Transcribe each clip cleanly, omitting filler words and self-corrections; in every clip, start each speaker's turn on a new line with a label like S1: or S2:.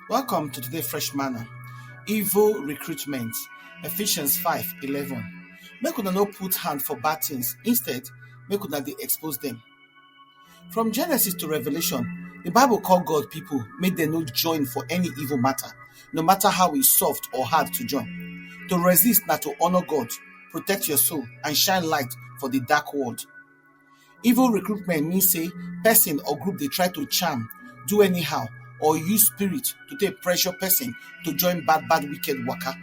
S1: Welcome to today's fresh manna. Evil recruitment. Ephesians 5:11. Make una no put hand for bad things. Instead, make una dey expose them. From Genesis to Revelation, the Bible call God people, make them no join for any evil matter, no matter how it's soft or hard to join. To resist na to honor God, protect your soul, and shine light for the dark world. Evil recruitment means say person or group they try to charm, do anyhow, or use spirit to take pressure person to join bad wicked waka.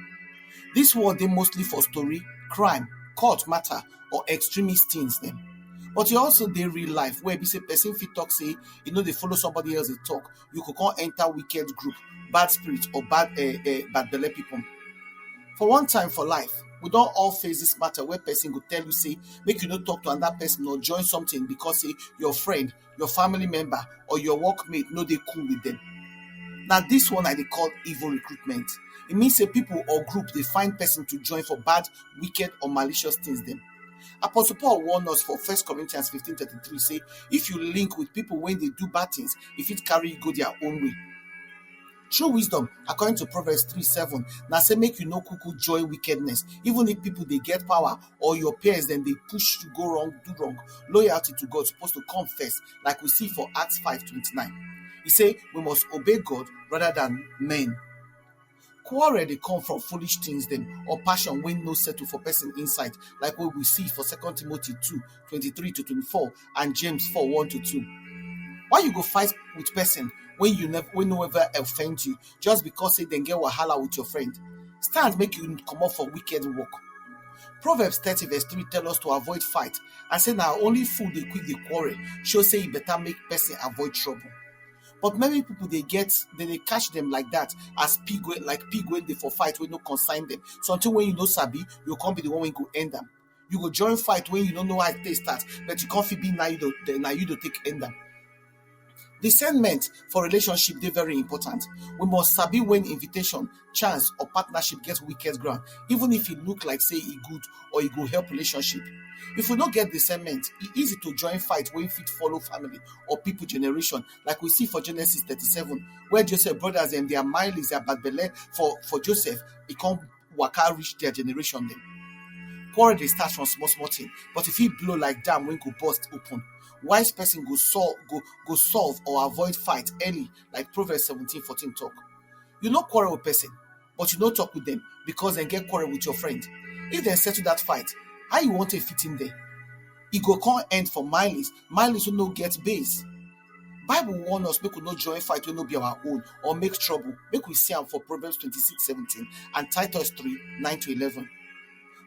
S1: This word they mostly for story, crime, court matter, or extremist things them. But you also dey real life where be say person fit talk say they follow somebody else they talk, you could come enter wicked group, bad spirit or bad belle people. For one time for life, we don't all face this matter where person go tell you say make you not talk to another person or join something because say your friend, your family member, or your workmate no dey cool with them. Now this one I dey call evil recruitment. It means say people or group they find person to join for bad, wicked, or malicious things them. Apostle Paul warned us for 1 Corinthians 15:33 say if you link with people when they do bad things, if it carry you go their own way. True wisdom, according to Proverbs 3:7, now say make you no cuckoo join wickedness. Even if people they get power or your peers, then they push you go wrong, do wrong. Loyalty to God supposed to come first, like we see for Acts 5:29. He say we must obey God rather than men. Quarrel they come from foolish things them or passion when no settle for person inside, like what we see for 2 Timothy 2:23-24 and James 4:1-2. Why you go fight with person when no ever offend you just because say they get wahala with your friend? Stand make you come up for wicked work. Proverbs 30:3 tell us to avoid fight and say now only fool they quick the quarrel, show say you better make person avoid trouble. But many people they catch them like that as pig when they for fight when no consign them. Something when you know sabi, you can't be the one when go end them. You go join fight when you don't know how they start, but you can't be now you don't take end them. Discernment for relationship they very important. We must sabi when invitation, chance, or partnership gets wicked ground, even if it look like say it good or it go help relationship. If we don't get discernment, it's easy to join fight when fit follow family or people generation, like we see for Genesis 37, where Joseph brothers and their miles their bad belle for Joseph, it can't waka reach their generation then. Quarrel they start from small thing, but if it blow like dam when go burst open. Wise person go solve or avoid fight early, like Proverbs 17:14 talk. You no quarrel with person, but you no talk with them because they get quarrel with your friend. If they settle that fight, how you want to fit in there? It go come end for miles who no get base. Bible warn us make we no join fight wey no be our own or make trouble. Make we see am for Proverbs 26:17 and Titus 3:9-11.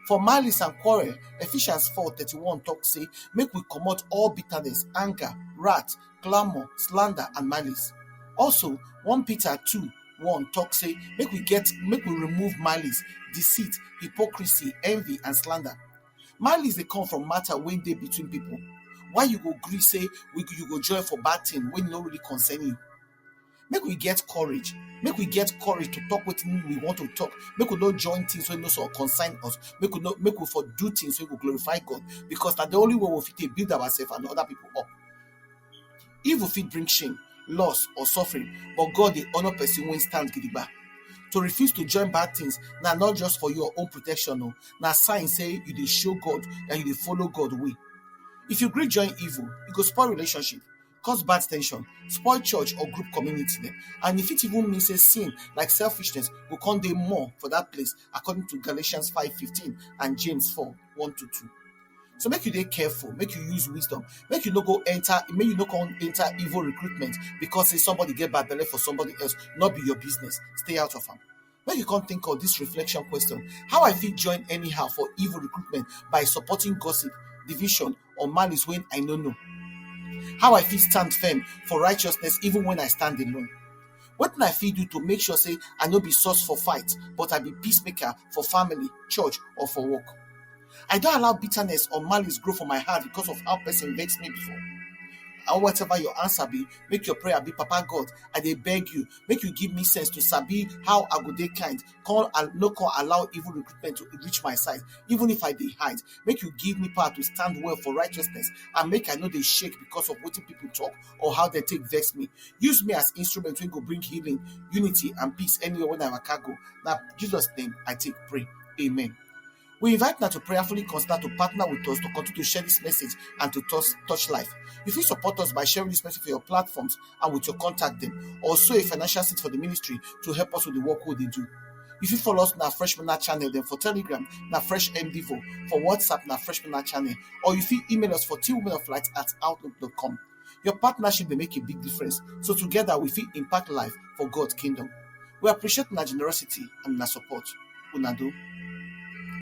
S1: For malice and quarrel, Ephesians 4:31 talk say, make we comot all bitterness, anger, wrath, clamor, slander, and malice. Also, 1 Peter 2:1 talk say, make we remove malice, deceit, hypocrisy, envy, and slander. Malice they come from matter when they between people. Why you go gree say you go join for bad thing when no really concern you? Make we get courage. Make we get courage to talk what we want to talk. Make we not join things when no so consign us. Make we for do things when we glorify God. Because that's the only way we fit build ourselves and other people up. Evil fit bring shame, loss, or suffering, but God the honor person when stand gidigba. To refuse to join bad things, now not just for your own protection, no. Now sign say you dey show God and you dey follow God way. If you agree join evil, you go spoil relationship, cause bad tension, spoil church or group community them. And if it even means a sin like selfishness, will come dey more for that place, according to Galatians 5:15 and James 4:1-2. So make you dey careful, make you use wisdom, make you no come enter evil recruitment because say somebody get bad belle for somebody else, not be your business. Stay out of them. When you can't think of this reflection question, how I feel join anyhow for evil recruitment by supporting gossip, division, or malice when I no know. How I feel stand firm for righteousness even when I stand alone. What I feel do to make sure say I no be source for fight, but I be peacemaker for family, church, or for work. I don't allow bitterness or malice grow for my heart because of how person vex me before. And whatever your answer be, make your prayer be, Papa God, I dey beg you, make you give me sense to sabi how I go dey kind. No come allow evil recruitment to reach my side, even if I dey hide. Make you give me power to stand well for righteousness, and make I no dey shake because of wetin people talk or how they take vex me. Use me as instrument wey go bring healing, unity, and peace anywhere when I waka go. Na Jesus' name I take pray. Amen. We invite now to prayerfully consider to partner with us to continue to share this message and to touch life. If you support us by sharing this message for your platforms and with your contact them, or sow a financial seed for the ministry to help us with the work we do. If you follow us na Fresh Manna channel, then for Telegram na Fresh MDivo, for WhatsApp na Fresh Manna channel, or if you email us for twowomenoflight@outlook.com. Your partnership may make a big difference, so together we fit impact life for God's kingdom. We appreciate una generosity and una support. Una do.